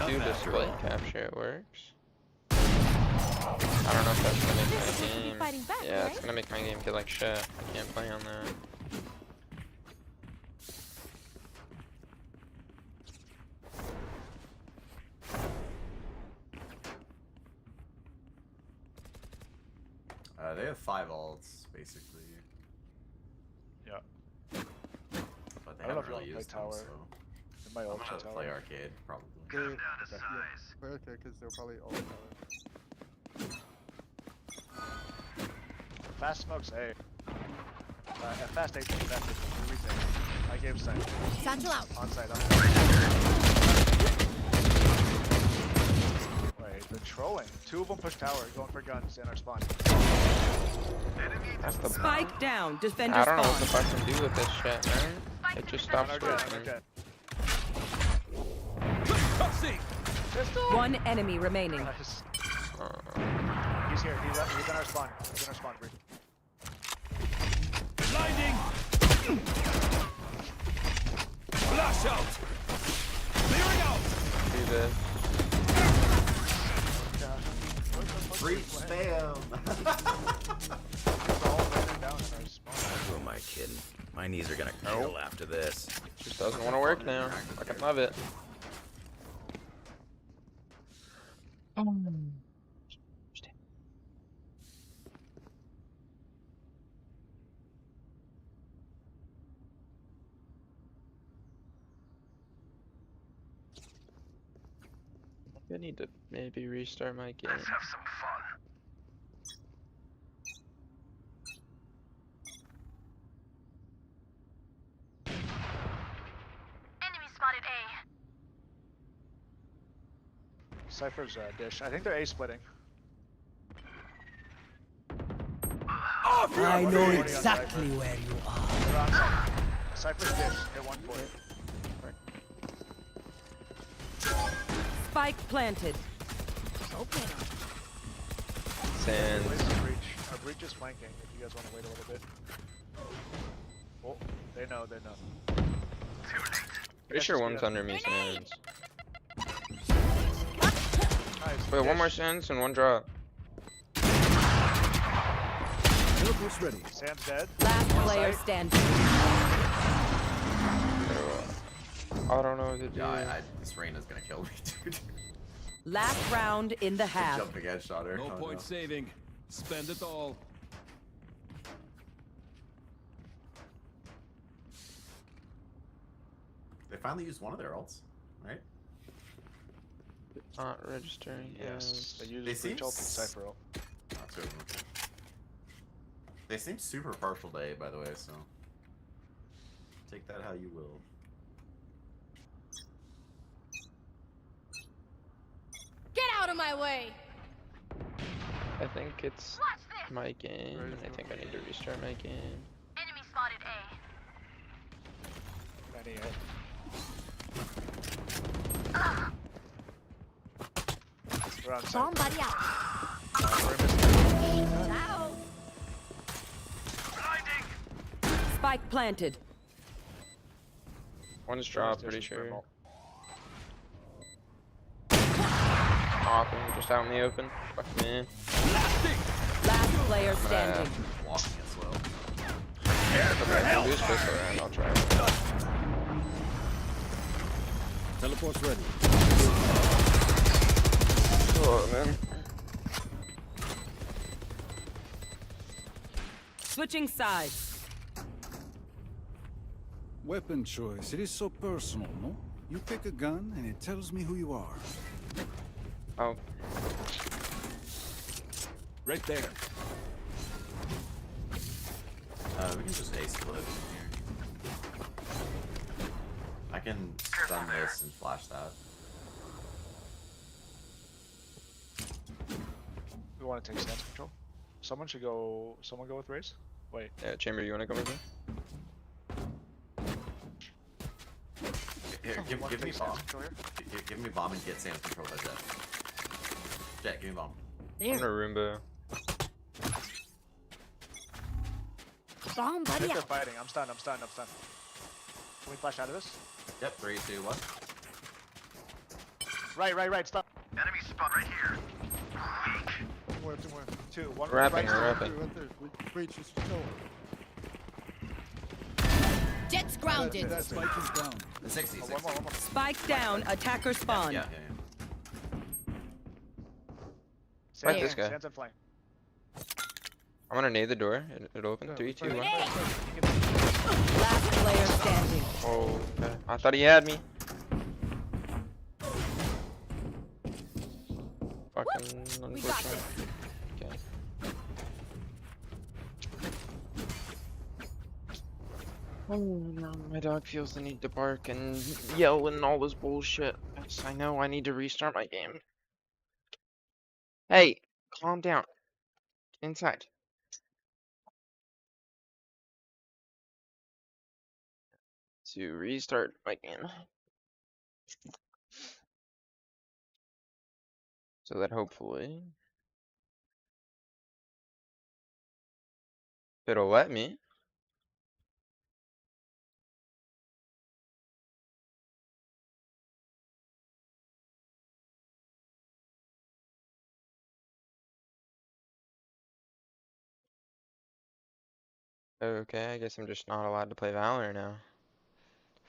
Do display capture, it works. I don't know if that's gonna make my game. Yeah, it's gonna make my game feel like shit. I can't play on that. They have 5 ults, basically. Yeah. But they I don't know haven't if you really want to play used them, tower. so... It might I'm ult gonna tower. play arcade, probably. Okay. Play okay, because they'll probably all tower. Fast smokes A. Fast 18, fast 18. Everything. I gave sight. Satchel out. On site, Wait, they're trolling. 2 of them push tower, going for guns in our spawn. That's the Spike down. Defender I don't know spawn. what the fuck to do with this shit, man. It just stops working. One enemy remaining. Nice. He's here. He's in our spawn. He's in our spawn. Blinding! Flash out! Clearing out! Do this. Brief spam! Who am I kidding? My knees are gonna kill after this. Just doesn't want to work now. Fucking love it. I need to maybe restart my game. Let's have some fun. Enemy spotted A. Cypher's dish. I think they're A splitting. I know exactly where you are. They're on site. Cypher's dish. Hit 1 for it. Spike planted. Open. Sand. Place the breach. Our breach is flanking if you guys want to wait a little bit. Oh, they know, they know. Pretty sure one's under me, sands. Nice. Wait, one more sands and one drop. Teleport's ready. Sam's dead. Last On player site. standing. I don't know what to do. Yeah, this rain is gonna kill me, dude. Last round in the half. Jumping headshot her. No Oh, point saving. Spend it all. They finally used one of their ults, right? Not registering. Yes. They use They breach seem ult and Cypher ult. Not two of them. They seem super partial to A, by the way, so take that how you will. Get out of my way. I think it's my game. I think I need to restart my game. Enemy spotted A. Many We're on site. Somebody out. We're in Out. Spike planted. One's this drop, dish pretty is sure. thermal. Hopping, just out in the open. Fuck me. Last player standing. Walking it slow. If Who's pistol around? I'll try it. Teleport's ready. Oh, man. Switching sides. Weapon choice. It is so personal, no? You pick a gun and it tells me who you are. Oh, Right there. We can just ace split here. I can stun this and flash that. We want to take stance control. Someone should go. Someone go with Raze. Wait. yeah, Chamber, you wanna go with me? Here, give Someone me take bomb. stance control here. Give me bomb and get Sam control by Jet. Jet, give me bomb. I'm gonna Roomba. Somebody I think they're out. fighting. I'm stunned. I'm stunned. I'm stunned. Can we flash out of this? Yep, 3, 2, 1. Right, stop. Enemy spot right here. Two more, two more. Two, one Wrapping, right. wrapping. Right there. Breach, just chill. Jet's grounded. That Spike is down. The 60, Oh, 60. one more. Spike down. Attacker spawn. Yeah. Fight Sands, this guy. Sands and flank. I'm gonna nade the door. It'll open. Yeah, 3, 2, 1. Last player standing. Oh, okay. I thought he had me. Fucking We got unfortunate. this. Okay. Oh, no, my dog feels the need to bark and yell and all this bullshit. Yes, I know I need to restart my game. Hey, calm down. Get inside. To restart my game. So that hopefully it'll let me. Okay, I guess I'm just not allowed to play Valorant now.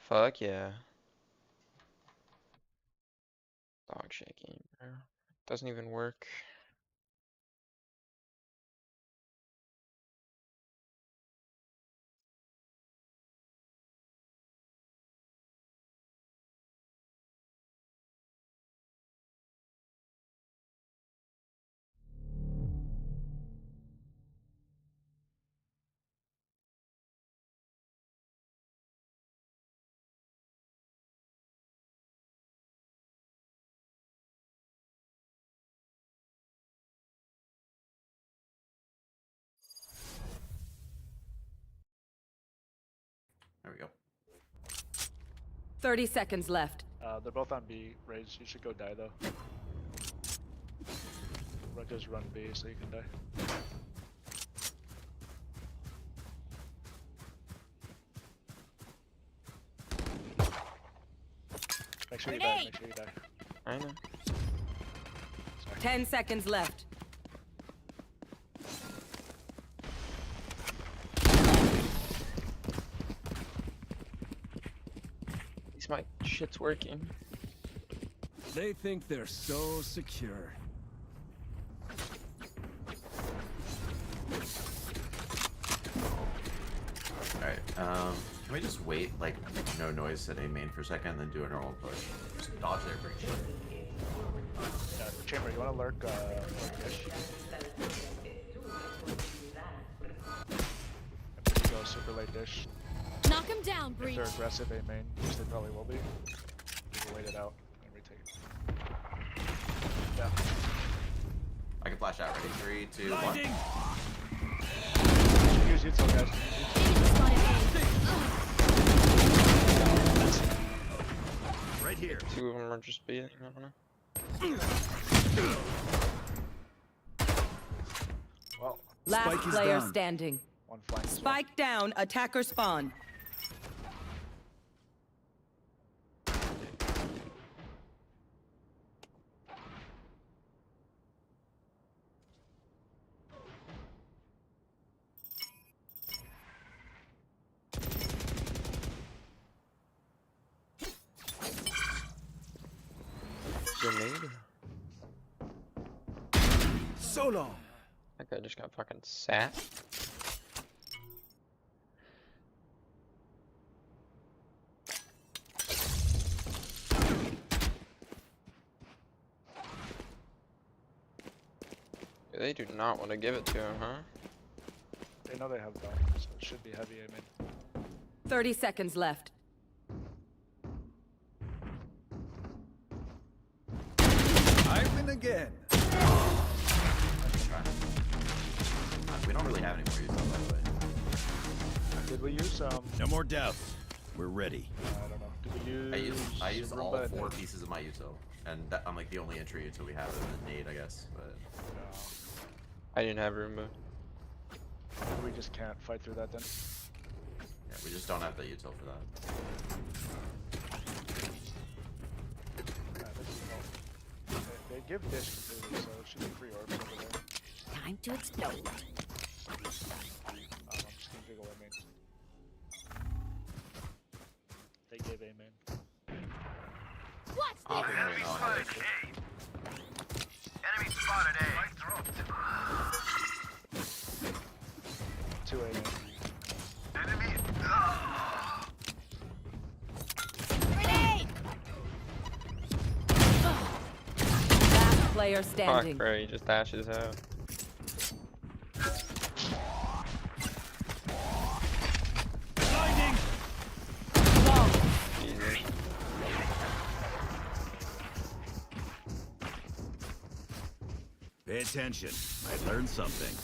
Fuck yeah. Dog shit game, bro. Doesn't even work. There we go. 30 seconds left. They're both on B. Rage, you should go die though. Just run B so you can die. Make sure you die. Grenade! Make sure you die. I know. 10 seconds left. At least my shit's working. They think they're so secure. Alright, can we just wait, like, no noise at A main for a second, and then do a normal push? Just dodge their breach. Yeah, Chamber, you wanna lurk ish? I'm gonna go super late dish. Knock him down, If Breach. they're aggressive A main, which they probably will be, you can wait it out and retake it. Yeah. I can flash out. Ready? 3, 2, 1. Use util, guys. Enemy spotted A. Right here. 2 of them are just beating. I don't know. Well, Last Spike is player down. standing. one flank. as well. Spike down. Attacker spawn. Grenade. So long. That guy just got fucking sat. They do not want to give it to him, huh? They know they have bomb, so it should be heavy, I mean. 30 seconds left. I win again. We don't really have any more util, by the way. Did we use, No more doubts. We're ready. I don't know. Did we use... I used all Roomba and 4 then- pieces of my util. And that, I'm like the only entry util we have in the nade, I guess. But I didn't have Roomba. We just can't fight through that then. yeah, we just don't have the util for that. Alright, this is all. give dish completely, so it should be free orbs over there. Time to explode. I'm just gonna jiggle A main. They gave A main. What's Oh, this? no, no, Enemy spotted A. 2 A main. Grenade! Last player Fuck, standing. bro, he just dashes out. Jesus. Pay attention. I learned something.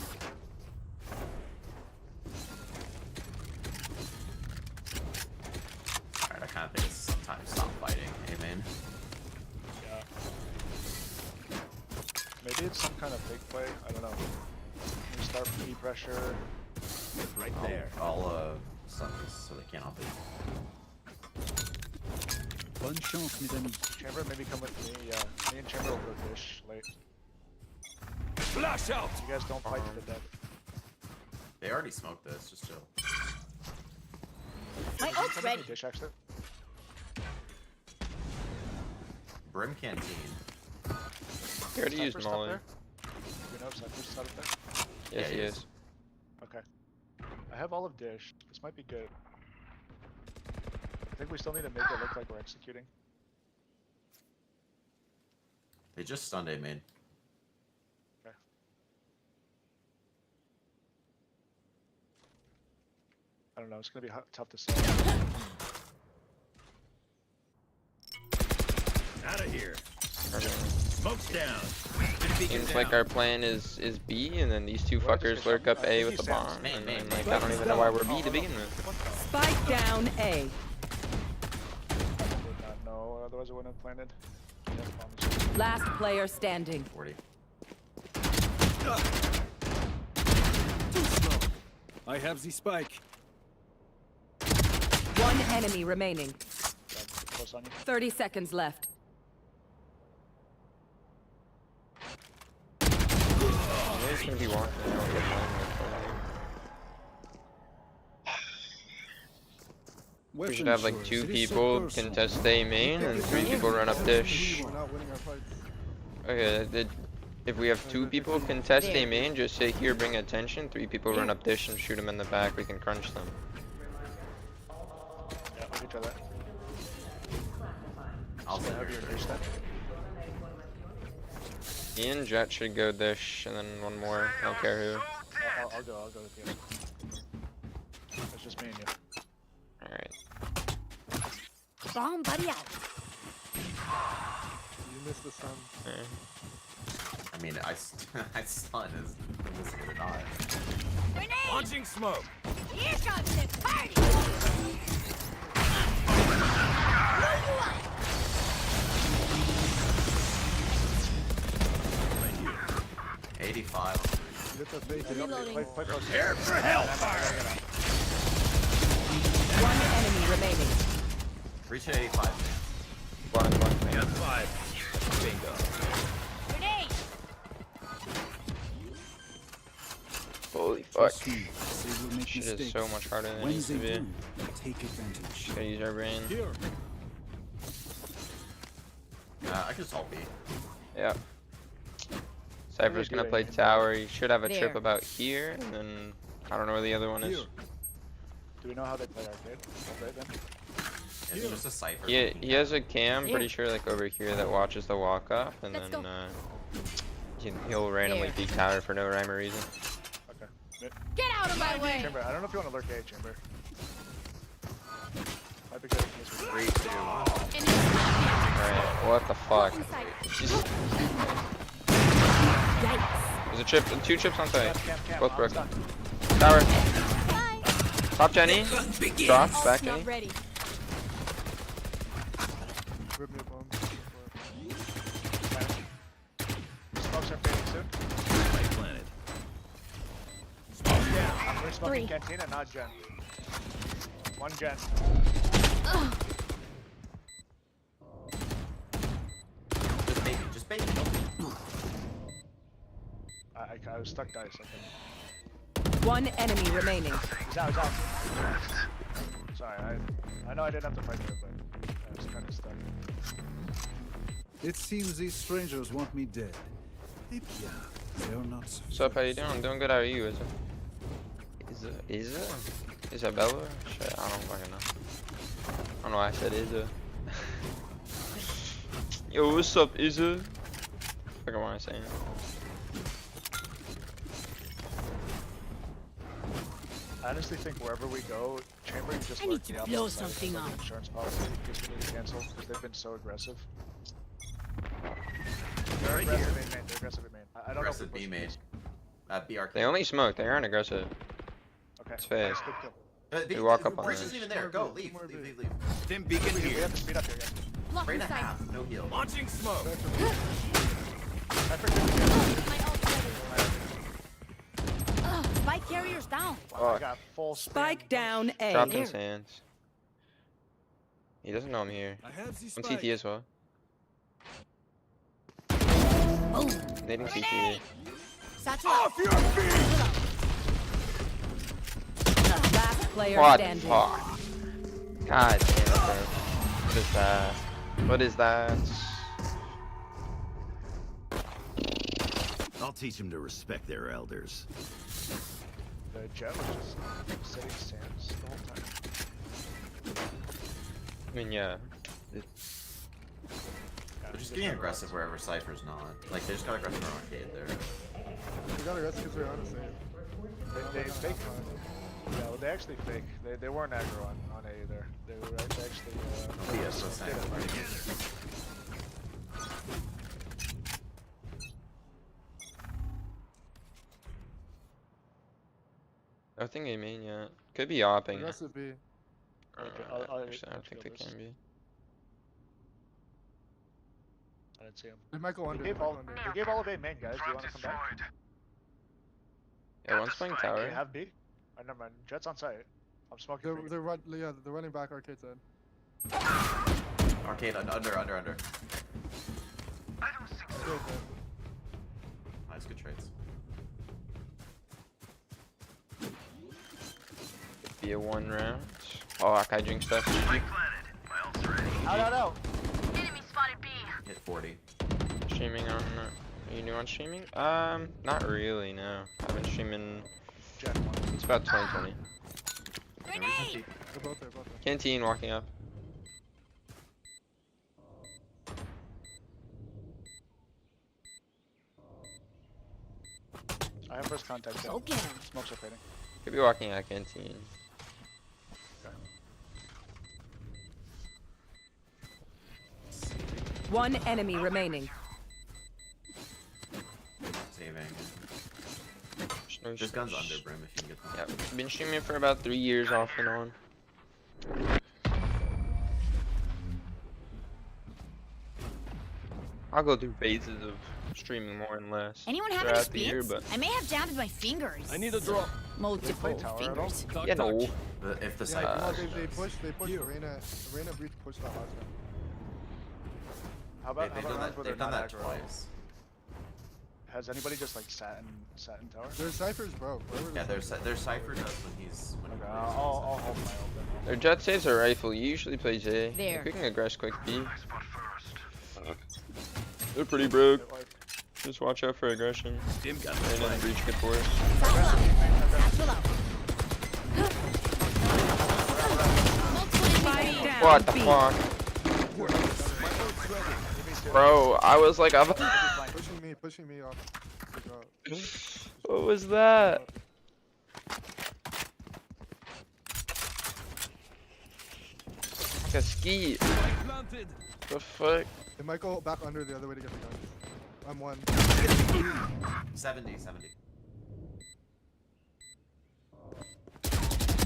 Alright, I kind of think it's time to stop fighting. Amen. Yeah. Maybe it's some kind of big play. I don't know. We start P pressure. Right there. I'll stop this so they can't off it. Bonne chance, mes amis. Chamber, maybe come with me. Yeah, me and Chamber will go dish late. Flash out. You guys don't fight to the death. They already smoked this, just chill. My ult's Come with ready. me, dish exit. Brim Canteen. He already used Cypher's up Molly. there? Do we know if Cypher's out of there? Yes, Yeah, he he is. Okay. I have all of dish. This might be good. I think we still need to make it look like we're executing. They just stunned A main. Okay. I don't know. It's gonna be tough to say. Out of here. Okay. Smoke's down. Seems like our plan is B, and then these two Well, I just fuckers guess lurk I'm- up I A think with he the sounds- bomb, Man, and man, then man. like I don't even know why we're B to begin with. Spike down A. I did not know. Otherwise, I wouldn't have planted. Yeah, bombs. Last player standing. 40. Too slow. I have the spike. One enemy remaining. Yeah, close on you. 30 seconds left. He's gonna be walking around with We should have like 2 people contest A main and 3 people run up dish. We're not winning our fights. Okay, if we have 2 people contest A main, just say here, bring attention. 3 people run up dish and shoot them in the back. We can crunch them. Yeah, I'll get you that. I'll Still have your dish then. Me and Jet should go dish, and then one more. I don't care who. I'll go with you. It's just me and you. Alright. Bomb buddy out. You missed the sun. I mean, I stun is or not. Grenade! Launching smoke. Here comes the party! 85. Get the bait. Reloading. Play close. Prepare for hellfire. One enemy remaining. Reach at 85. One. Got 5. Bingo. Grenade! Holy fuck. Trust me, they will make Shit is mistakes. so much harder than it When needs they to be. do, take advantage. Gotta use our brain. Here. I can just ult B. Yeah. Cypher's gonna play tower. He should have a trip about here, and then I don't know where the other one is. Here. Do we know how they play arcade? Okay then. Is it just a cipher? He has a cam, pretty sure, like over here that watches the walk off, and Let's then go. he'll randomly peek tower for no rhyme or reason. Okay. Get out of my way! Chamber, I don't know if you want to lurk A, Chamber. Might be good in case we 3, 2, 1. Enemy spotted. Alright, what the fuck? Inside. Jesus. Yikes. There's a chip, 2 chips on site. Cam. Both I'm broken. stuck. Tower. Bye. Top Jenny. Drop. Back Not Jenny. ready. Rip me a bomb. Smokes are fading soon. Spike planted. Smoke down. We're smoking 3. Cantina, not Gen. 1 Gen. Just bait me. I was stuck dice. I think. One enemy remaining. He's out. He's out. Sorry, I know I didn't have to fight there, but I was kind of stuck. It seems these strangers want me dead. Eh bien, they're not so What's up, how you doing? I'm doing good, how are you, Is it Bella? Shit, I don't fucking know. I don't know why I said Izza. Yo, what's up, Izza? Fucking what I'm saying. I honestly think wherever we go, Chambering just I need worked to the blow opposite side of, something like, up. Insurance policy in case we need to cancel because they've been so aggressive. They're aggressive in main. They're aggressive in main. I don't Aggressive know B if we main. push B arcade. They only smoke, they aren't aggressive. Okay. It's fast. Nice, good kill. They walk up on Bridge us. isn't even there. Go, leave. Stim beacon We here. have to speed up here, guys. Block Right in a inside. half. No heal. Launching smoke. I forget. My ult ready. Spike carrier's down. I Fuck. got full Spike spam. down A. Dropped in his hands. He doesn't know I'm here. I have the On spike. CT as well. Boom. Nading CT. Satchel out. Last player What the standing. fuck? God damn it, bro. What is that? What is that? I'll teach them to respect their elders. The jet was just sitting stands the whole time. I mean, yeah. Yeah, They're just he getting got aggressive wherever Cypher's not. Like, they just got aggressive on arcade there. We got arrested because we were on the same. They fake. Yeah, well, they actually fake. They weren't aggro on A either. They were actually. Yeah, so it's did it. Nothing I mean yet. Could be opping. Aggressive B. Okay, I'll Actually, I don't think they kill this. can be. I didn't see him. They might go under. We gave all of A main, guys. Do you want to come back? Yeah, one's playing tower. Okay, have B. Oh, never mind. Jet's on site. I'm smoking. for you. They're running back arcade side. Arcade under. Arcade, man. Nice, good trades. Be a 1 round. Oh, Akai drink stuff. GG. Out. Enemy spotted B. Hit 40. Streaming on. Are you new on streaming? Not really. No. I've been streaming. Jet one. It's about 2020. And we can Grenade. beat- They're both there. Canteen walking up. I have first contact. Go get him. Smokes are fading. Could be walking at canteen. One enemy remaining. Saving. No There's guns sh- under Brim if you can get them. Yeah, been streaming for about 3 years off and on. I'll go through phases of streaming more and less Anyone have any throughout the year, speeds? but I may have jammed my fingers. I need a drop. Multiple tower at all? fingers. yeah, no. If the Yeah, Cypher no, does. they pushed. Arena breach pushed that last time. How about They've how about done rounds that, where they've they're done not that aggro? twice. Has anybody just like sat in tower? Their ciphers broke. Yeah, their Cypher does when he Okay, plays I'll hold my ult then. Their jet saves are rifle. You usually play J. There. If we can aggress quick B. They're pretty broke. It, like, Just watch out for aggression. Stim got And then breach get forced. Satchel out. Satchel out. Multiple enemy Spike down. What the B. fuck? Bro, I was like, I'm... Pushing me off. Good job. What was that? Like a ski. The fuck? They might go back under the other way to get the gun. I'm one. 70.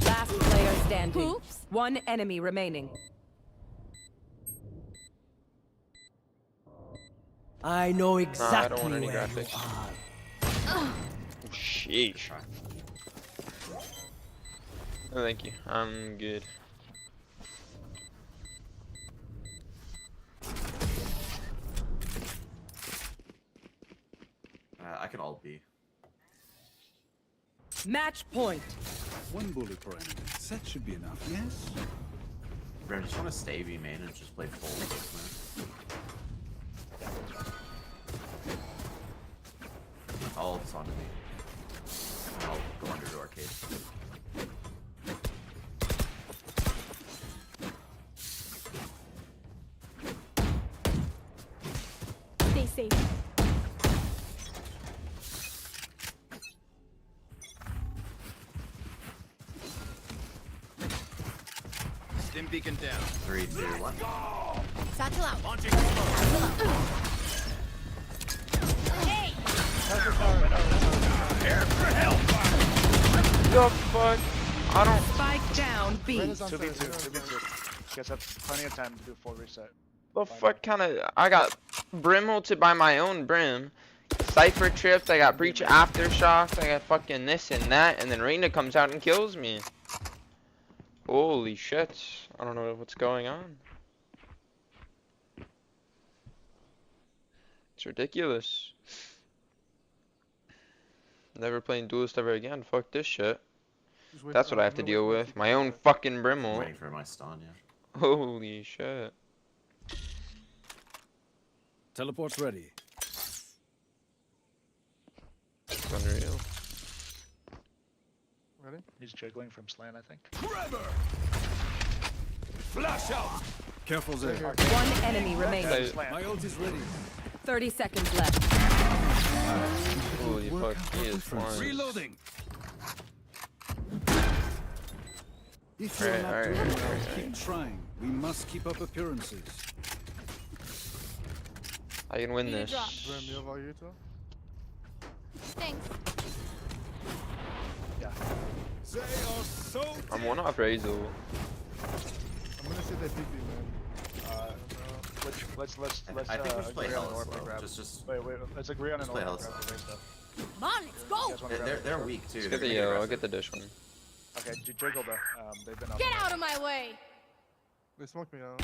Last player standing. Oops. One enemy remaining. I know Nah, I exactly don't want any where you graphics. are. Oh, sheesh. No, thank you. I'm good. I can all be. Match point. One bullet per enemy. That should be enough, yes? Bro, I just want to stay B main and just play full man. All it's on to me. And I'll go under to arcade. Stay safe. Stim beacon down. 3, 2, 1. Satchel out. Launching Satchel out. Hey! air for help. The fuck? I don't. Spike down B. Ren is on 2v2, 2v2. You guys have plenty of time to do full reset. The fuck kind of? I got brim ulted by my own brim. Cypher tripped. I got breach aftershocks. I got fucking this and that, and then Reina comes out and kills me. Holy shit! I don't know what's going on. It's ridiculous. Never playing duelist ever again. Fuck this shit. That's what I have to deal with. My own fucking brim ult. Waiting for my stun, yeah. Holy shit. Teleport's ready. It's unreal. Ready? He's jiggling from slant, I think. Flash out. Careful there. One enemy remaining. Hey. Slant. My ult is ready. 30 seconds left. Holy Work fuck, out he the is difference. flying. Reloading. If you're Right, not right, doing right, well, right, keep right. trying. We must keep up appearances. I can win Need a this. drop. Brim, you have all you two? Thanks. Yeah. They are so. I'm one off Razel. I'm gonna say they peek me, man. Let's I think we should play agree on an hella orb to slow. grab. Just Wait, let's agree on an play orb to hella grab the race stuff. Come on, let's You go! guys wanna grab the they're race weak too. Let's They're get the gonna yellow. I'll aggressive. get the dish one. stuff? Okay, jiggle the. They've been up. Get out of my way! They smoked me out.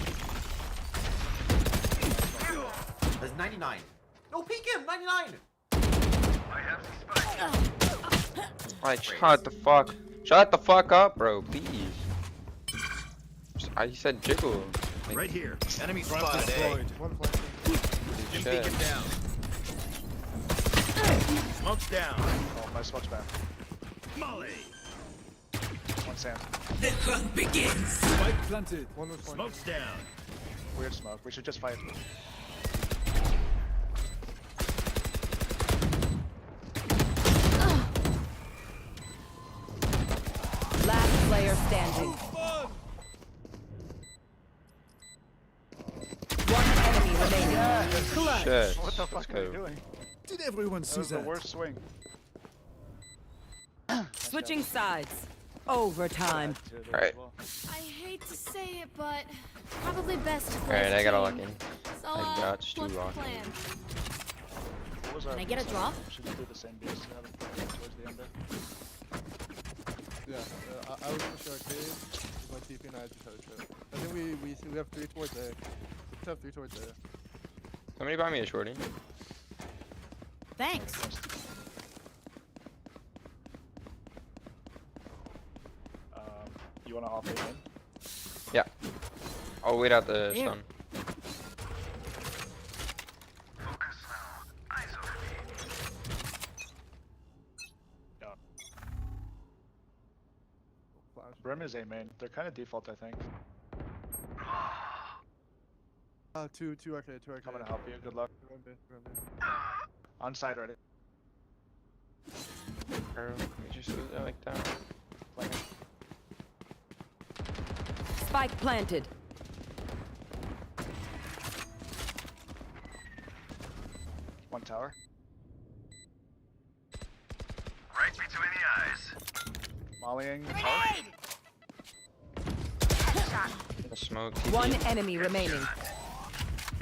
There's 99. No, peek him! 99! Alright, shut the fuck. Shut the fuck up, bro. Please. I said jiggle. Like, Right here. Enemy Trap spotted. destroyed. One flank. Stim shit. beacon down. Smoke's down. Oh, my smoke's back. Molly. One sand. Spike planted. One was flank. Smoke's down. Weird smoke. We should just fight. Last player standing. One enemy remaining. Clutch. Shit. What the Let's fuck are you go. doing? Did everyone That see was the that? worst swing. Switching sides. Overtime. Alright. I hate to say it, but probably best to play Alright, as I got a team. lock in. So, I got two what's the lock plan? What was our Can I get a base? drop? Should we do the same base towards the end there? Yeah, I was push arcade. With my TP and I just had a trip. I think we have 3 towards A. We just have 3 towards A. Somebody buy me a shorty. Thanks. You wanna off it in? Yeah. I'll wait out the There. stun. Flash. Brim is A main. They're kind of default, I think. Two arcade, 2 arcade. Coming to help you. Good luck. Run B, run B. On side already. Bro, we just lose it like that. Playing it. Spike planted. One tower. Right between the eyes. Mollying. Tower. The smoke. One enemy remaining.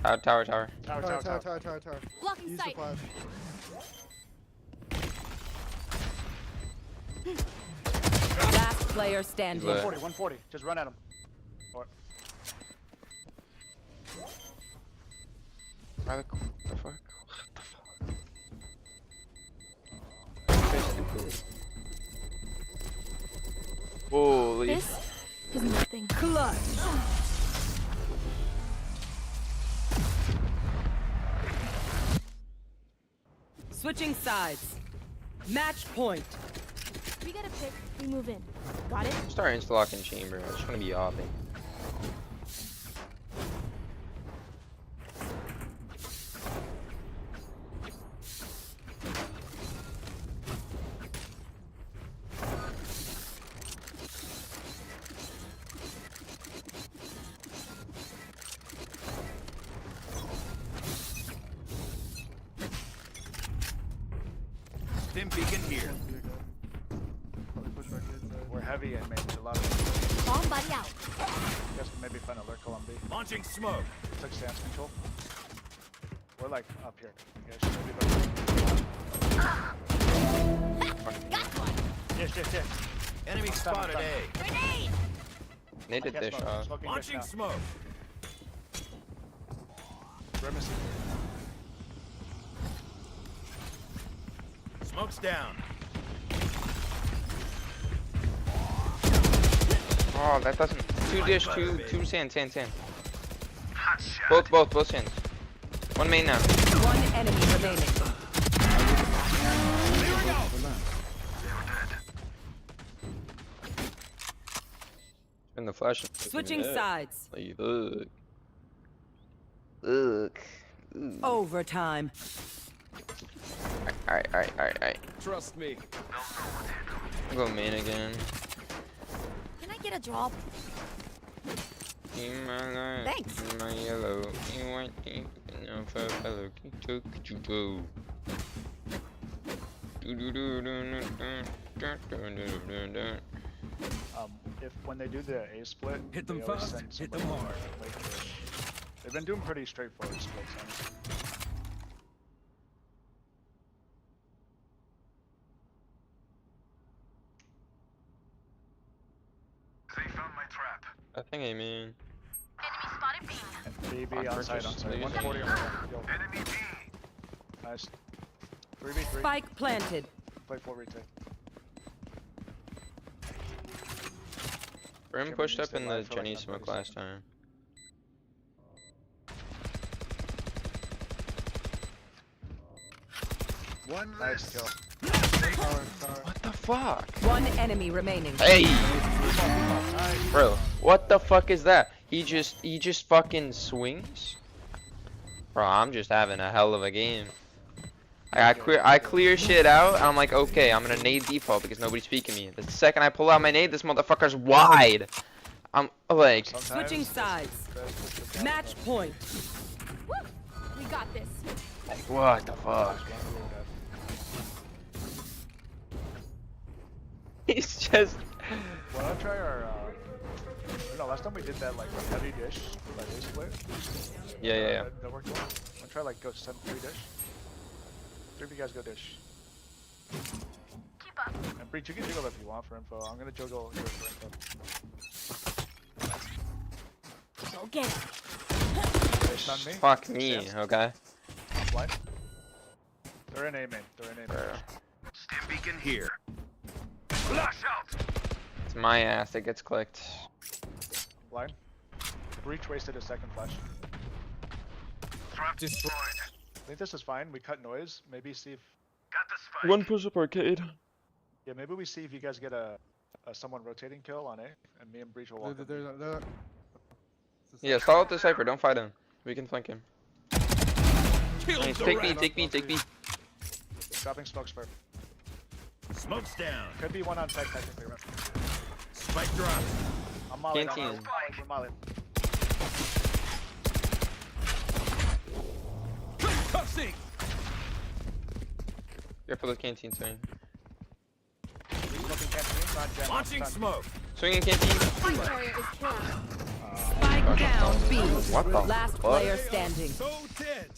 Tower. Tower, Tower. tower. Blocking Use the sight. flash. Last player standing. Lit. 140. Just run at him. Or, Why the fuck? What the fuck? Holy. This is nothing. Clutch. Switching sides. Match point. We get a pick, we move in. Got it? Start insta-locking chamber. I just want to be opping. Stim beacon here. Probably push back inside. We're heavy and maybe a lot of. Bomb buddy out. Guess we maybe find a lurk on B. Launching smoke. Took stance control. We're like up here. Yeah, should maybe Got one. Yes. Enemy spotted A. Grenade! They did this shot. Smoking Launching dish smoke. now. Grimace. Smoke's down. Oh, that doesn't. Two dish, two sand. Both sands. One main now. One enemy remaining. In the flash. Switching sides. Like, ugh. Overtime. Alright. Trust me. I'll go main again. Can I get a drop? In my life, Thanks. in my yellow, in white ink, and I'm for fellow, took you go. If when they do the A split, Hit them they always fast, send hit them somebody hard. late dish. They've been doing pretty straightforward splits, honestly. I think I mean. BB Fuck, outside. purchase. 140 on yo. Nice. 3v3. Spike planted. Play full retake. Brim Jimmy pushed needs up to in the live for like Jenny another smoke 30 last time. One Nice kill. What the fuck? One enemy remaining. Hey! Bro, what the fuck is that? He just fucking swings? Bro, I'm just having a hell of a game. I clear shit out, and I'm like, okay, I'm gonna nade default because nobody's peeking me. The second I pull out my nade, this motherfucker's wide. I'm like, Switching sides. Match point. Woo! We got this. what the fuck? He's just. Why don't try our no, last time we did that like heavy dish, like A split. Yeah. That worked well. I'll try like go 7-3 dish. 3 of you guys go dish. Keep up. And Breach, you can jiggle if you want for info. I'm gonna jiggle here for info. Go get it. Based on me. Fuck me, Stance. okay? Blind. They're in A main. They're in A main. Bro, Stim beacon here. Flash out. it's my ass that gets clicked. Blind. Breach wasted his second flash. Destroyed. I think this is fine. We cut noise. Maybe see if One push up arcade. yeah. Maybe we see if you guys get a someone rotating kill on A, and me and Breach will walk. They're Yeah, stall out the Cypher, don't fight him. We can flank him. Kill Nice, the take B, rat. take B. Dropping smokes for. Smoke's down. Could be one on site technically. Right? Spike drop. I'm mollying. I'm Canteen. mollying. We're mollying. Cussing. Careful with canteen swing. Smoking canteen. Not Gen. Launching Not- smoke. Swinging canteen. Fight warrior is killed. Spike down B. What the Last fuck? player standing. So dead.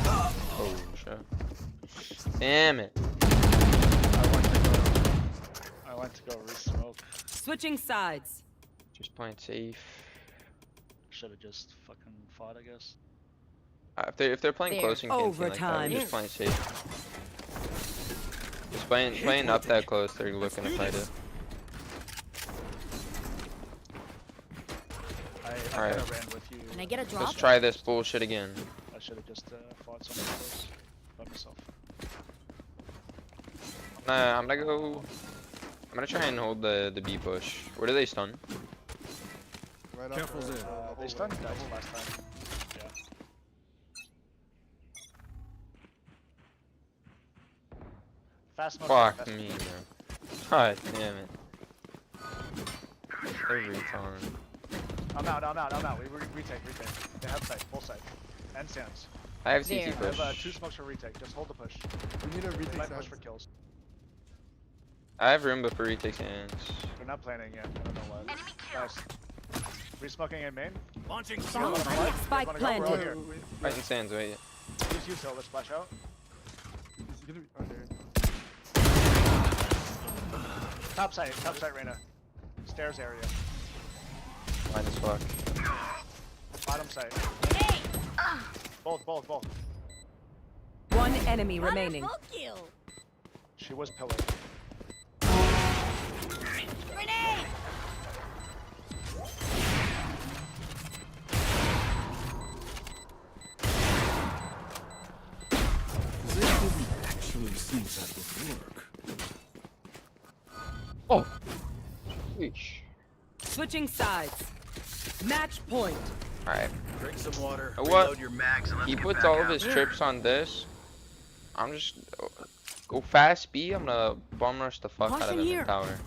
Oh shit. Damn it. I went to go re-smoke. Switching sides. Just playing safe. Should have just fucking fought, I guess. If they're playing There. close and canteen like that, Overtime. we're just playing safe. Just playing up that close, they're looking to fight it. Alright, I ran with you. Can I get a drop? let's try this bullshit again. I should have just fought someone else by myself. Nah, I'm gonna try and hold the B push. Where do they stun? Right Careful off the- there. They stunned guys last time. Yeah. Fast smoke. Fuck fast me, bro. God damn it. Every time. I'm out. We retake. They have sight, full sight. And stands. I have There. CT I have push. 2 smokes for retake. Just hold the push. We need a They retake might push sides. for kills. I have room before he takes hands. They're not planning yet. I don't know why. Nice. Re-smoking in main. Launching You wanna play? Spike You wanna go? We're all planted. here. Fighting sands, wait. Use Hill, let's splash out. He's gonna be under. Top site, Reyna. Stairs area. Fine as fuck. Bottom site. Both. One enemy remaining. Wonderful kill. She was pillar. Grenade! They didn't actually think that would work. Oh! Yeesh. Switching sides. Match point. Alright. Drink some water. What? Reload your mags and let's He get puts back all of out his there. trips on this. I'm just go fast B. I'm gonna bomb rush the fuck out of Caution him here. in tower.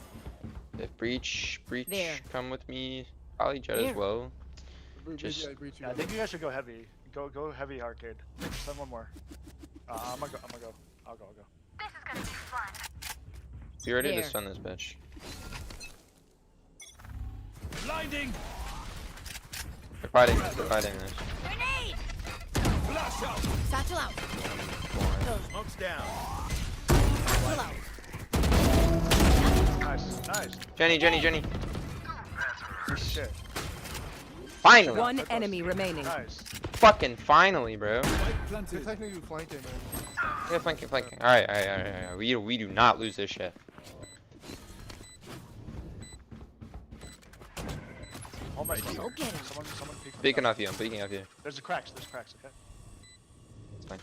If breach, There. come with me. Probably Jet There. as well. Just, Just- breach you Yeah, I guys. think you guys should go heavy. Go heavy arcade. Send one more. I'm gonna go. I'll go. Be ready to There. stun this bitch. Blinding. They're fighting this. Grenade! Satchel out. Smoke's down. Satchel out. Nice. Jenny. Shit. Finally! One enemy remaining. Nice. Fucking finally, bro. Spike They're planted. technically flanking, man. Yeah, flanking. Alright. We do not lose this shit. Hold my smoke. Go get him. Someone peek. Peeking off you, I'm peeking off you. There's cracks, okay? It's fine.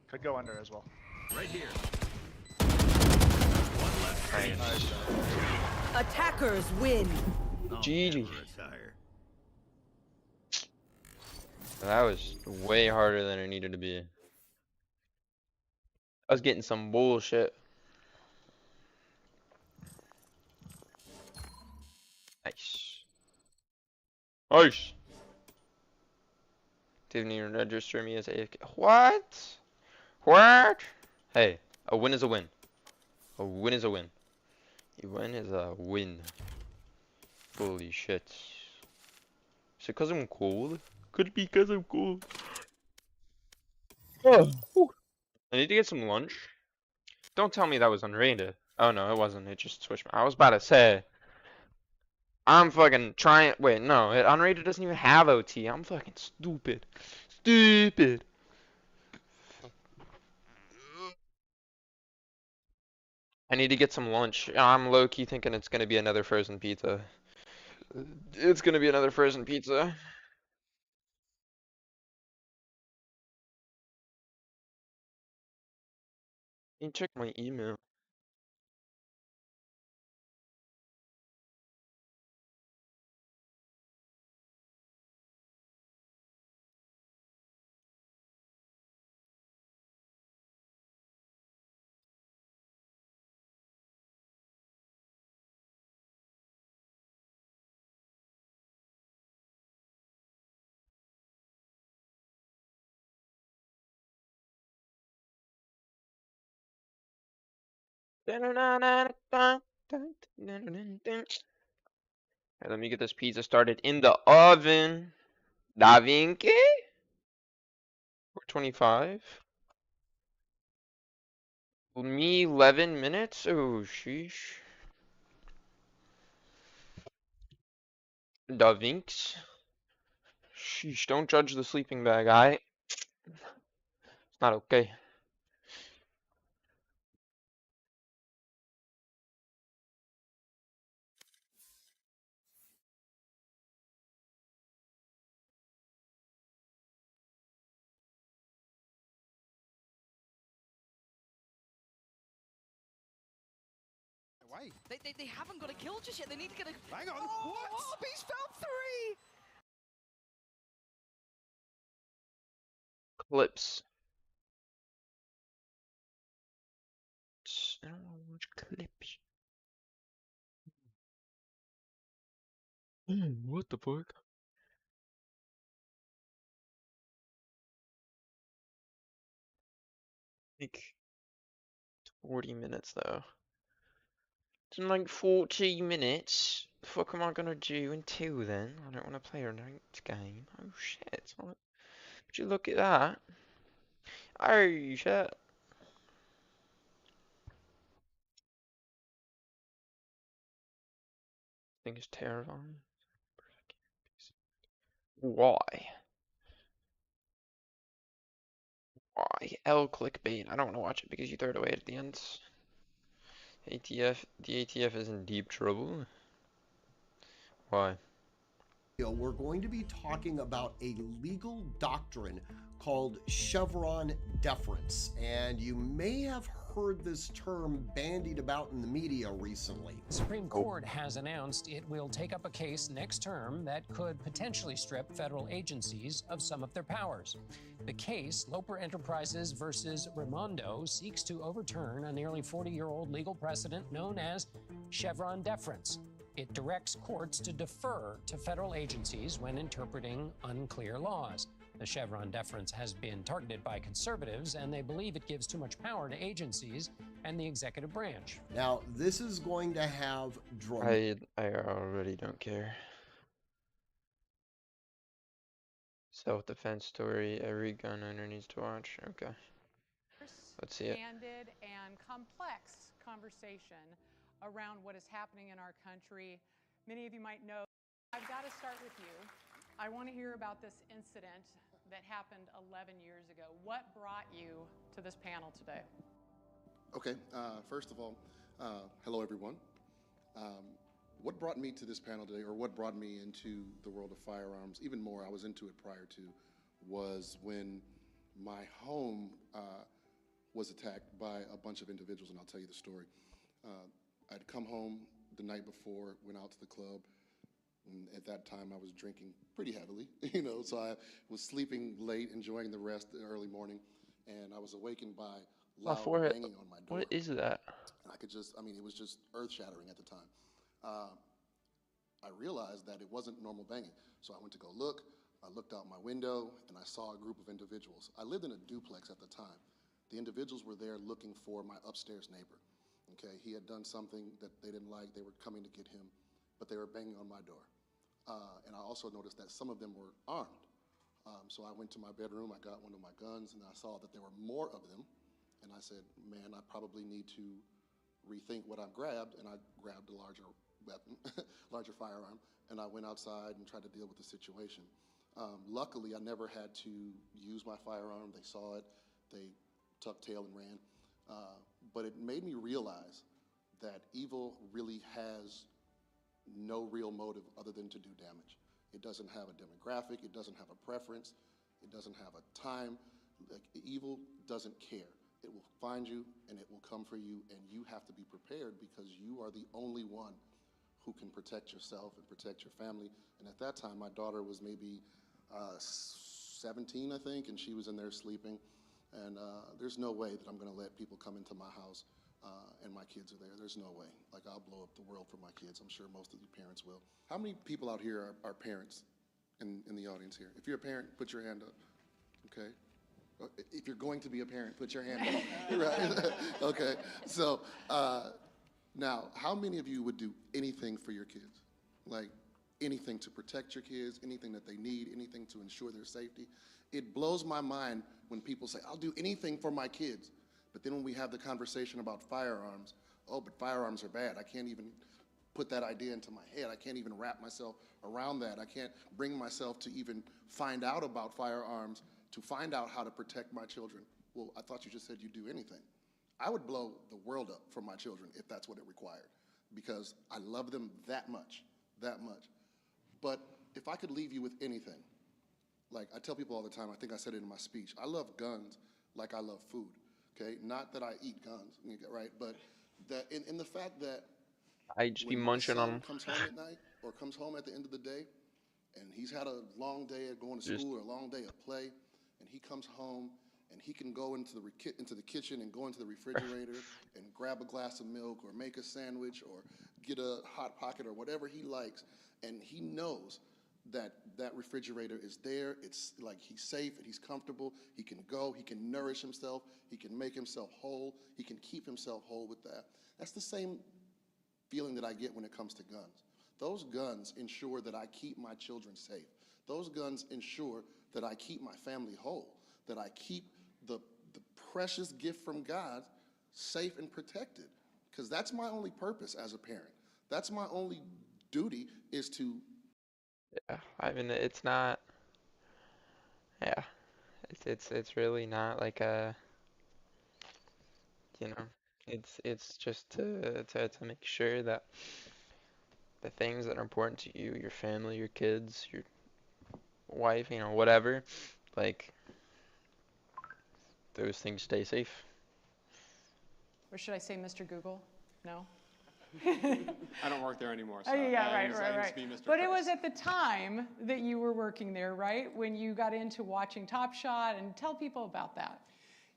Could go under as well. Right here. Nice. Attackers win. Oh, GG. never retire. That was way harder than it needed to be. I was getting some bullshit. Nice. Didn't even register me as AFK. What? Hey, a win is a win. A win is a win. A win is a win. Holy shit. Is it because I'm cold? Could be because I'm cold. Oh, I need to get some lunch. Don't tell me that was unrated. Oh no, it wasn't. It just switched. I was about to say. I'm fucking trying. Wait, no. Unrated doesn't even have OT. I'm fucking stupid. Stupid. I need to get some lunch. I'm low-key thinking it's gonna be another frozen pizza. It's gonna be another frozen pizza. Let me check my email. Alright, let me get this pizza started in the oven. Da Vinci? 425. Me 11 minutes? Oh, sheesh. Da Vinci? Sheesh, don't judge the sleeping bag, aight? It's not okay. Why? They haven't got a kill just yet. They need to get a... Hang on. Oh, What? oh, Beast found 3! Clips. I don't want to watch clips. What the fuck? Like 40 minutes though. It's in like 40 minutes. The fuck am I gonna do until then? I don't want to play a ranked game. Oh shit. Would you look at that? Oh shit. I think it's terrifying. Why? Why? L clickbait. I don't want to watch it because you throw it away at the end. ATF. The ATF is in deep trouble. Why? We're going to be talking about a legal doctrine called Chevron deference, and you may have heard this term bandied about in the media recently. The Supreme Court has announced it will take up a case next term that could potentially strip federal agencies of some of their powers. The case, Loper Enterprises versus Raimondo, seeks to overturn a nearly 40-year-old legal precedent known as Chevron deference. It directs courts to defer to federal agencies when interpreting unclear laws. The Chevron deference has been targeted by conservatives, and they believe it gives too much power to agencies and the executive branch. Now, this is going to have I already don't care. Self-defense story. Every gun owner needs to watch. Okay. Let's see it. Candid and complex conversation around what is happening in our country. Many of you might know. I've got to start with you. I want to hear about this incident that happened 11 years ago. What brought you to this panel today? Okay, first of all, hello everyone. What brought me to this panel today, or what brought me into the world of firearms, even more, I was into it prior to, was when my home was attacked by a bunch of individuals, and I'll tell you the story. I'd come home the night before, went out to the club, and at that time I was drinking pretty heavily, you know, so I was sleeping late, enjoying the rest the early morning, and I was awakened by loud banging on my door. What is that? I could just, I mean, it was just earth-shattering at the time. I realized that it wasn't normal banging, so I went to go look. I looked out my window, and I saw a group of individuals. I lived in a duplex at the time. The individuals were there looking for my upstairs neighbor. Okay, he had done something that they didn't like. They were coming to get him, but they were banging on my door. And I also noticed that some of them were armed. So I went to my bedroom, I got one of my guns, and I saw that there were more of them. And I said, man, I probably need to rethink what I've grabbed, and I grabbed a larger weapon, larger firearm, and I went outside and tried to deal with the situation. Luckily, I never had to use my firearm. They saw it, they tucked tail and ran. But it made me realize that evil really has no real motive other than to do damage. It doesn't have a demographic, it doesn't have a preference, it doesn't have a time. Like, evil doesn't care. It will find you and it will come for you, and you have to be prepared because you are the only one who can protect yourself and protect your family. And at that time, my daughter was maybe 17, I think, and she was in there sleeping. And there's no way that I'm gonna let people come into my house and my kids are there. There's no way. Like, I'll blow up the world for my kids. I'm sure most of you parents will. How many people out here are parents in the audience here? If you're a parent, put your hand up, okay? If you're going to be a parent, put your hand up, right? Okay, so now, how many of you would do anything for your kids? Like, anything to protect your kids, anything that they need, anything to ensure their safety? It blows my mind when people say, I'll do anything for my kids. But then when we have the conversation about firearms, oh, but firearms are bad. I can't even put that idea into my head. I can't even wrap myself around that. I can't bring myself to even find out about firearms, to find out how to protect my children. Well, I thought you just said you'd do anything. I would blow the world up for my children if that's what it required, because I love them that much, that much. But if I could leave you with anything, like I tell people all the time, I think I said it in my speech, I love guns like I love food, okay? Not that I eat guns, right? But that in the fact that I'd just be When my munching on son them. comes home at night or comes home at the end of the day, and he's had a long day at going to Just school or a long day at play, and he comes home and he can go into the kitchen and go into the refrigerator and grab a glass of milk or make a sandwich or get a hot pocket or whatever he likes, and he knows that that refrigerator is there. It's like he's safe and he's comfortable. He can go, he can nourish himself, he can make himself whole, he can keep himself whole with that. That's the same feeling that I get when it comes to guns. Those guns ensure that I keep my children safe. Those guns ensure that I keep my family whole, that I keep the precious gift from God safe and protected. Because that's my only purpose as a parent. That's my only duty, is to. yeah. I mean, it's not. Yeah. It's really not like a. You know. It's just to make sure that the things that are important to you, your family, your kids, your wife, you know, whatever, like those things stay safe. Or should I say Mr. Google? No? I don't work there anymore. So Oh, yeah, I right, used right, to be right. Mr. But it Chris. was at the time that you were working there, right? When you got into watching Top Shot, and tell people about that.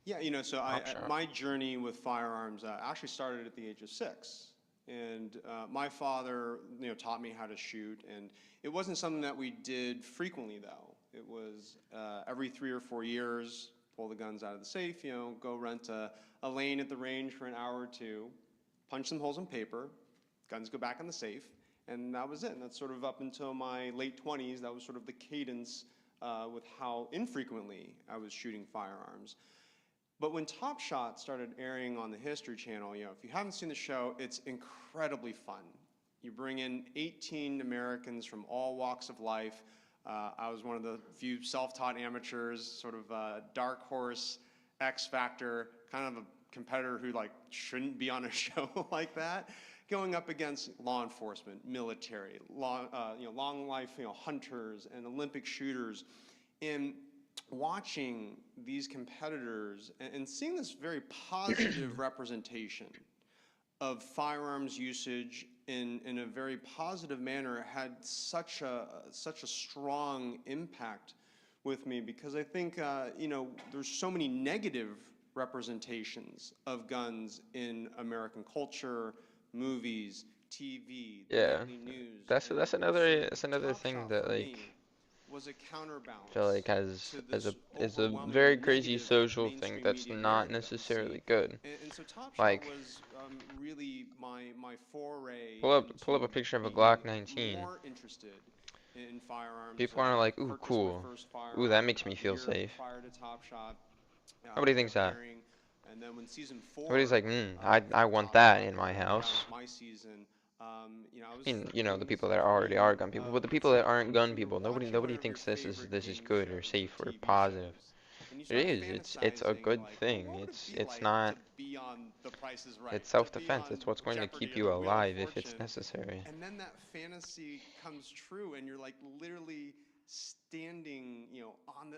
Yeah, you know, so my journey with firearms actually started at the age of 6. And my father, you know, taught me how to shoot, and it wasn't something that we did frequently, though. It was every 3 or 4 years, pull the guns out of the safe, you know, go rent a lane at the range for an hour or two, punch some holes in paper, guns go back in the safe, and that was it. And that's sort of up until my late 20s. That was sort of the cadence with how infrequently I was shooting firearms. But when Top Shot started airing on the History Channel, you know, if you haven't seen the show, it's incredibly fun. You bring in 18 Americans from all walks of life. I was one of the few self-taught amateurs, sort of dark horse, X Factor, kind of a competitor who like shouldn't be on a show like that, going up against law enforcement, military, long life, you know, hunters and Olympic shooters, and watching these competitors and seeing this very positive representation of firearms usage in a very positive manner had such a strong impact with me, because I think you know, there's so many negative representations of guns in American culture, movies, TV, the Yeah. nightly news. That's And that's so another Top thing Shot that for like me was a I feel counterbalance like has to as this a is a overwhelmingly very crazy negative social thing mainstream that's media not narrative that we see. necessarily good. And so Top Shot Like was really my foray pull up a into picture of a being Glock 19. more interested in firearms. People aren't I like, ooh, purchased my cool. first Ooh, that firearm makes me the feel year safe. prior to Top Shot. Nobody thinks that. Airing, and then when season 4 Nobody's like, I for want Top that Shot in my aired, that was house. my season. You know, I was I mean, you know, the doing people this that already are dream gun people, of but the people that sitting aren't down gun and either people, watching one nobody of your thinks this favorite is game good or shows safe or TV positive. shows, and you It start is. It's a fantasizing good like, thing. well, what would it be It's like not. to be on The Price is Right, It's to be self-defense. on It's what's going to Jeopardy keep or you the Wheel of alive if it's Fortune, necessary. and then that fantasy comes true, and you're like literally standing, you know,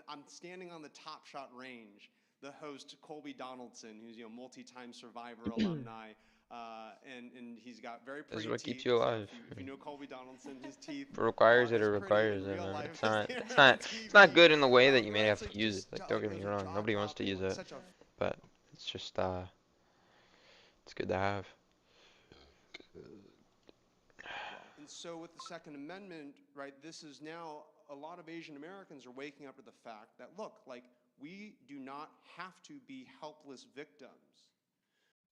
I'm standing on the Top Shot range. The host Colby Donaldson, who's, you know, multi-time Survivor alumni, and he's got very This is pretty what teeth. keeps you alive. If you know Colby Donaldson, his teeth If it requires aren't it, it as pretty requires in it, real man. life It's as not. they are It's on not. It's not TV. good in the way that you But may have it's to like use it. just Like, don't like get me it was wrong. Nobody wants to jaw-dropping, use like it, such a but it's just it's good to have. And so with the Second Amendment, right, this is now a lot of Asian Americans are waking up to the fact that, look, like, we do not have to be helpless victims.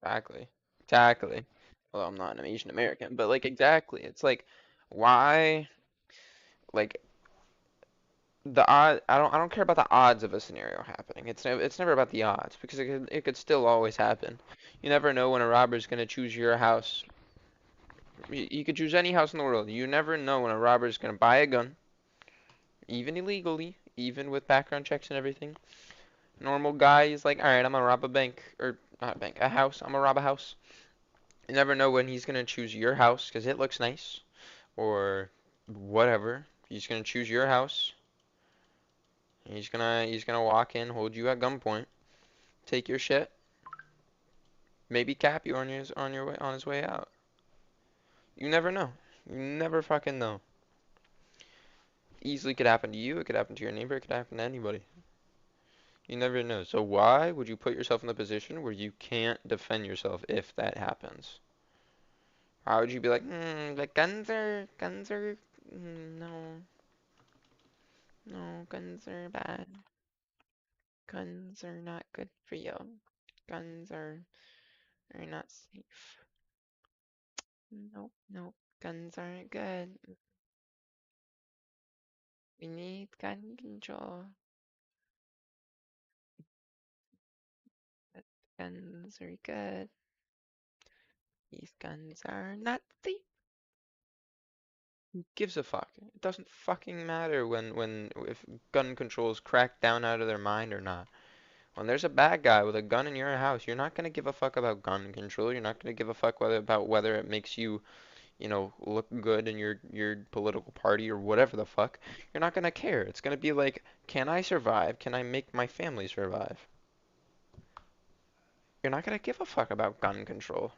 Exactly. Exactly. Well, I'm not an Asian American, but like exactly. It's like why like the odd I don't care about the odds of a scenario happening. It's never about the odds because it could still always happen. You never know when a robber's gonna choose your house. You could choose any house in the world. You never know when a robber's gonna buy a gun, even illegally, even with background checks and everything. Normal guy is like, all right, I'm gonna rob a bank or not a bank, a house. I'm gonna rob a house. You never know when he's gonna choose your house because it looks nice or whatever. He's gonna choose your house. He's gonna walk in, hold you at gunpoint, take your shit, maybe cap you on his way out. You never know. You never fucking know. Easily could happen to you, it could happen to your neighbor, it could happen to anybody. You never know. So why would you put yourself in the position where you can't defend yourself if that happens? Why would you be like, the guns are, no, no, guns are bad. Guns are not good for you. Guns are not safe. Nope, nope, guns aren't good. We need gun control. But guns are good. These guns are not safe. Who gives a fuck? It doesn't fucking matter if gun control is cracked down out of their mind or not. When there's a bad guy with a gun in your house, you're not gonna give a fuck about gun control. You're not gonna give a fuck about whether it makes you, look good in your political party or whatever the fuck. You're not gonna care. It's gonna be like, can I survive? Can I make my family survive? You're not gonna give a fuck about gun control.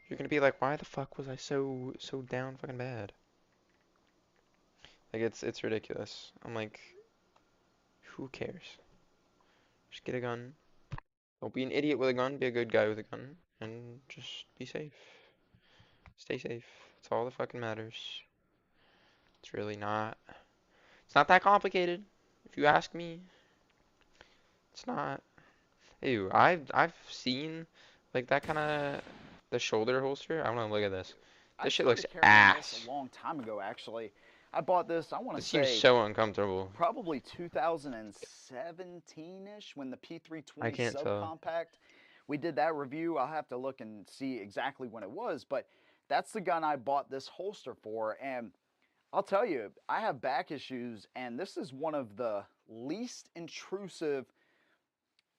You're gonna be like, why the fuck was I so down fucking bad? Like it's ridiculous. I'm like, who cares? Just get a gun. Don't be an idiot with a gun. Be a good guy with a gun, and just be safe. Stay safe. That's all that fucking matters. It's really not. It's not that complicated, if you ask me. It's not. Ew, I've seen like that kind of the shoulder holster. I want to look at this. This shit looks ass. This a long time ago, actually. I bought this, I want to say, seems so uncomfortable. Probably 2017-ish when the I P320 can't tell. subcompact. We did that review. I'll have to look and see exactly when it was, but that's the gun I bought this holster for. And I'll tell you, I have back issues, and this is one of the least intrusive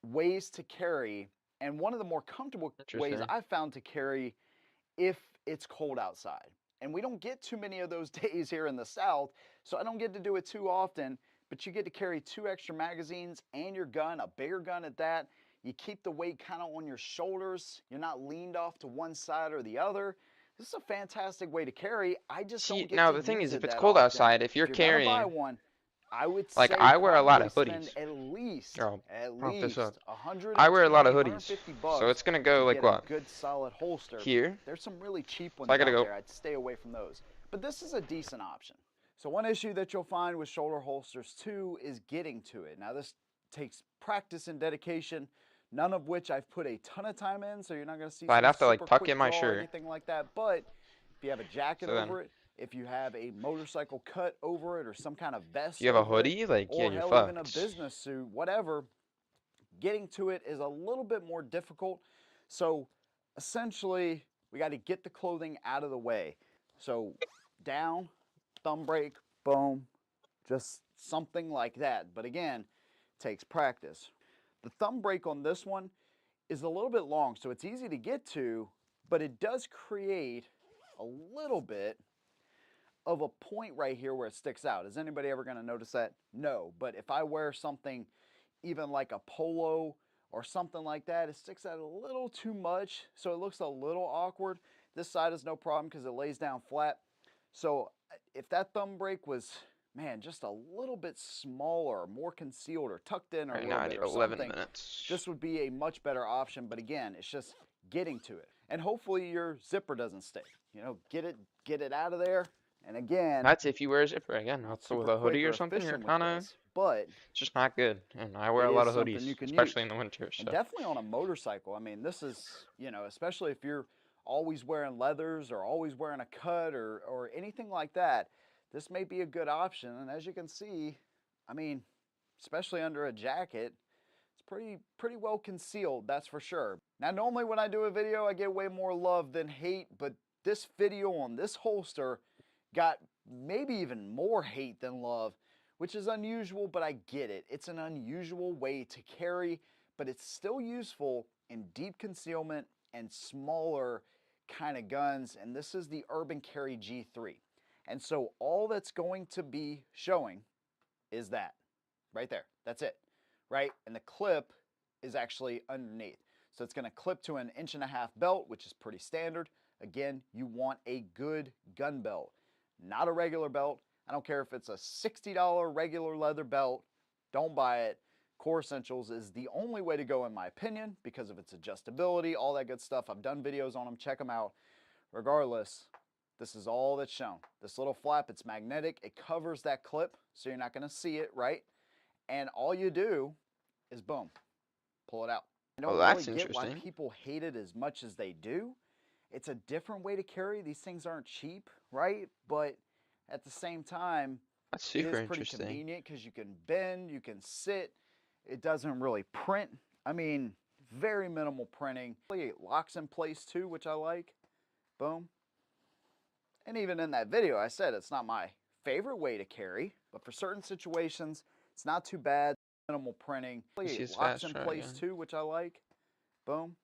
ways to carry, and one of the more comfortable ways I've found to carry if it's cold outside. And we don't get too many of those days here in the South, so I don't get to do it too often, but you get to carry 2 extra magazines and your gun, a bigger gun at that. You keep the weight kind of on your shoulders. You're not leaned off to one side or the other. This is a fantastic way to carry. I just don't get now to the thing use is, if it it's that cold often. outside, if you're gonna carrying, buy one, I would like say I wear a lot of probably hoodies. spend at least I'll prop this up. 100, I wear a lot of hoodies, 150 bucks so it's gonna go to like get what? a good solid holster. Here. There's some really cheap ones So I gotta out go. there. I'd stay away from those. But this is a decent option. So one issue that you'll find with shoulder holsters too is getting to it. Now this takes practice and dedication, none of which I've put a ton of time in, so you're not gonna see So I'd have to like super tuck quick in my draw or shirt. anything like that. But if you have a jacket So then- over it, if you have a motorcycle cut over it or some kind of vest, You have a over it, hoodie? Like, yeah, or you're hell, even a fucked. business suit, whatever, getting to it is a little bit more difficult. So essentially, we got to get the clothing out of the way. So down, thumb break, boom, just something like that. But again, takes practice. The thumb break on this one is a little bit long, so it's easy to get to, but it does create a little bit of a point right here where it sticks out. Is anybody ever going to notice that? No, but if I wear something even like a polo or something like that, it sticks out a little too much, so it looks a little awkward. This side is no problem because it lays down flat. So if that thumb break was, man, just a little bit smaller, more concealed or tucked in or Right a now little I bit need or 11 something, minutes. this would be a much better option. But again, it's just getting to it. And hopefully your zipper doesn't stay. You know, get it out of there. And again, That's if you wear a zipper. Again, also with super a hoodie quick or something, you're efficient with kind of, this, but it's just not good. And I wear a it lot is of something hoodies, you can especially use. in the winter. So And definitely on a motorcycle. I mean, this is, you know, especially if you're always wearing leathers or always wearing a cut or anything like that, this may be a good option. And as you can see, I mean, especially under a jacket, it's pretty well concealed, that's for sure. Now, normally when I do a video, I get way more love than hate, but this video on this holster got maybe even more hate than love, which is unusual, but I get it. It's an unusual way to carry, but it's still useful in deep concealment and smaller kind of guns, and this is the Urban Carry G3. And so all that's going to be showing is that, right there, that's it, right? And the clip is actually underneath. So it's gonna clip to an 1.5-inch belt, which is pretty standard. Again, you want a good gun belt, not a regular belt. I don't care if it's a $60 regular leather belt. Don't buy it. Core Essentials is the only way to go in my opinion because of its adjustability, all that good stuff. I've done videos on them. Check them out. Regardless, this is all that's shown. This little flap, it's magnetic. It covers that clip so you're not going to see it, right? And all you do is boom, pull it out. I don't that's really get why interesting. people hate it as much as they do. It's a different way to carry. These things aren't cheap, right? But at the same time, That's super it is pretty interesting. convenient because you can bend, you can sit. It doesn't really print. I mean, very minimal printing. It locks in place too, which I like. Boom. And even in that video, I said it's not my favorite way to carry, but for certain situations, it's not too bad. Minimal printing. It locks in place too, which I like. Boom.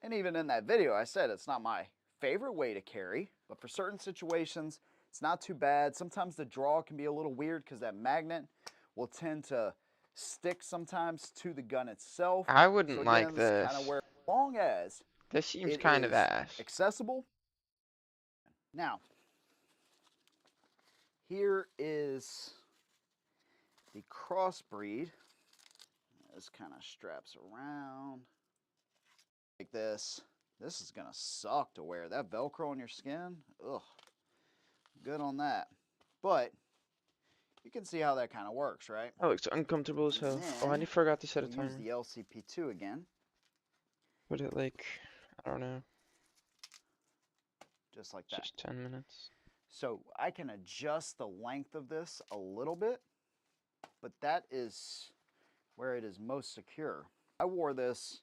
And even in that video, I said it's not my favorite way to carry, but for certain situations, it's not too bad. Sometimes the draw can be a little weird because that magnet will tend to stick sometimes to the gun itself. I wouldn't so again, like this. this. Kind of where, as long as This seems it kind of is ass. accessible. Now, here is the crossbreed. This kind of straps around like this. This is gonna suck to wear. That Velcro on your skin, ugh, good on that. But you can see how that kind of works, right? That looks uncomfortable as hell. Oh, I forgot to set a We'll timer. use the LCP2 again. Put it like, I don't know. Just like that. Just 10 minutes. So I can adjust the length of this a little bit, but that is where it is most secure. I wore this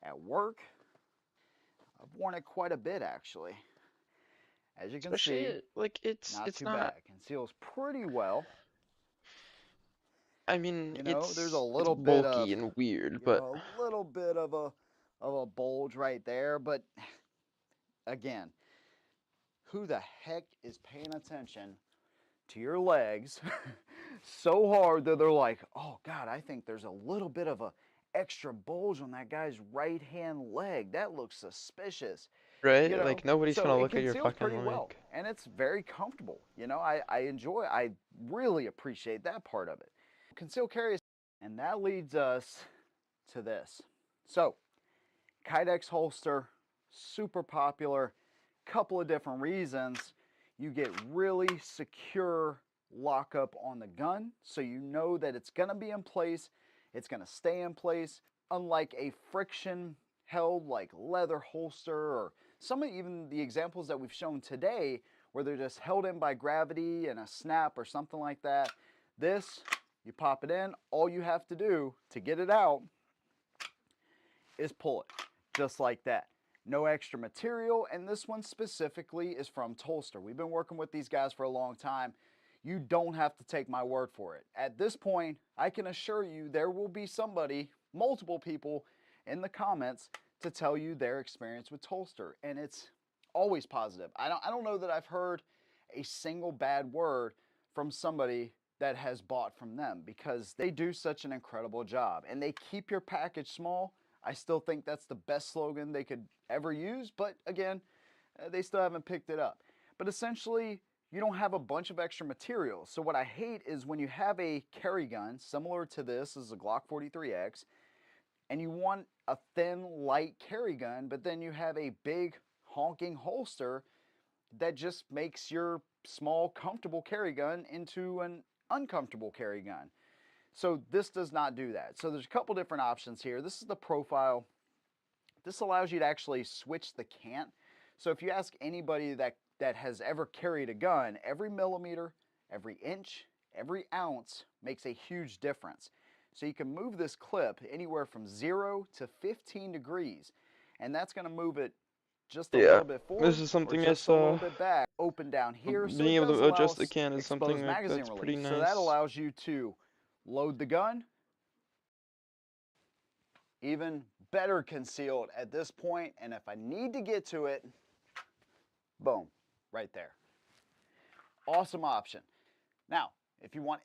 at work. I've worn it quite a bit actually. As you can see, like it's too not bad. Conceals pretty well. I mean, You know, it's there's a little it's bit bulky of, and weird, you but know, a little bit of a bulge right there, but again, who the heck is paying attention to your legs so hard that they're like, oh God, I think there's a little bit of a extra bulge on that guy's right hand leg. That looks suspicious. right? You know, Like nobody's so gonna it look at your conceals fucking pretty well, leg. and it's very comfortable. You know, I really appreciate that part of it. Conceal carry, and that leads us to this. So, Kydex holster, super popular. Couple of different reasons. You get really secure lockup on the gun, so you know that it's gonna be in place, it's gonna stay in place, unlike a friction held like leather holster or some of even the examples that we've shown today where they're just held in by gravity and a snap or something like that. This, you pop it in, all you have to do to get it out is pull it, just like that. No extra material, and this one specifically is from Tolster. We've been working with these guys for a long time. You don't have to take my word for it. At this point, I can assure you there will be somebody, multiple people in the comments to tell you their experience with Tolster, and it's always positive. I don't know that I've heard a single bad word from somebody that has bought from them because they do such an incredible job, and they keep your package small. I still think that's the best slogan they could ever use, but again, they still haven't picked it up. But essentially, you don't have a bunch of extra materials. So what I hate is when you have a carry gun, similar to this is a Glock 43X, and you want a thin, light carry gun, but then you have a big, honking holster that just makes your small, comfortable carry gun into an uncomfortable carry gun. So this does not do that. So there's a couple different options here. This is the profile. This allows you to actually switch the cant. So if you ask anybody that has ever carried a gun, every millimeter, every inch, every ounce makes a huge difference. So you can move this clip anywhere from 0 to 15 degrees, and that's going to move it just a little bit forward, this is something or just a little bit back, open down here. So being it able does to allow adjust the can is something exposed like, magazine that's release. pretty nice. So that allows you to load the gun, even better concealed at this point, and if I need to get to it, boom, right there. Awesome option. Now, if you want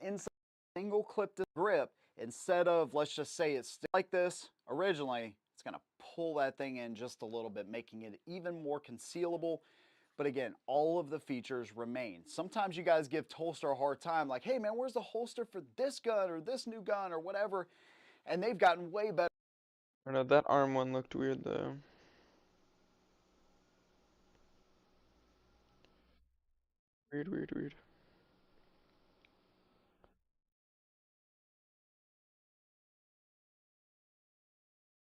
single clip grip, instead of, let's just say it's like this originally, It's going to pull that thing in just a little bit, making it even more concealable. But again, all of the features remain. Sometimes you guys give holster a hard time, like, hey man, where's the holster for this gun or this new gun or whatever? And they've gotten way better. I don't know, that arm one looked weird though. Weird.